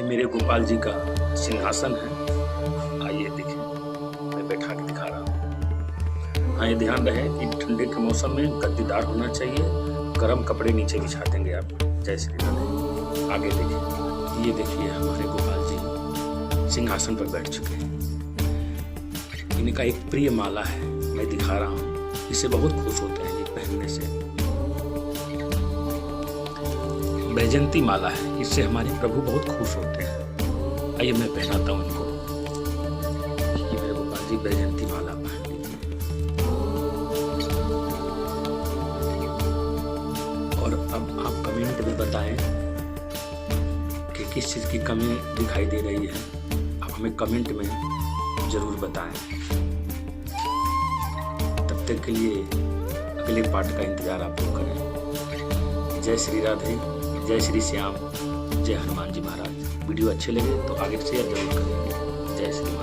ये मेरे गोपाल जी का सिंहासन है। आइए देखिए, मैं बैठा के दिखा रहा हूँ। हाँ, ये ध्यान रहे कि ठंडे के मौसम में गद्दीदार होना चाहिए। गर्म कपड़े नीचे बिछा देंगे आप। जय श्री राधे। आगे देखिए, ये देखिए हमारे गोपाल जी सिंहासन पर बैठ चुके हैं। इनका एक प्रिय माला है, मैं दिखा रहा हूँ। इससे बहुत खुश होते हैं ये पहनने से। बैजंती माला है, इससे हमारे प्रभु बहुत खुश होते हैं। आइए मैं पहनाता हूँ इनको। ये मेरे गोपाल जी बैजंती माला पहन लीजिए। और अब आप कमेंट में बताएं कि किस चीज़ की कमी दिखाई दे रही है। आप हमें कमेंट में जरूर बताएं। तब तक के लिए अगले पार्ट का इंतजार आप लोग करें। जय श्री राधे, जय श्री श्याम, जय हनुमान जी महाराज। वीडियो अच्छे लगे तो आगे शेयर जरूर करें। जय श्री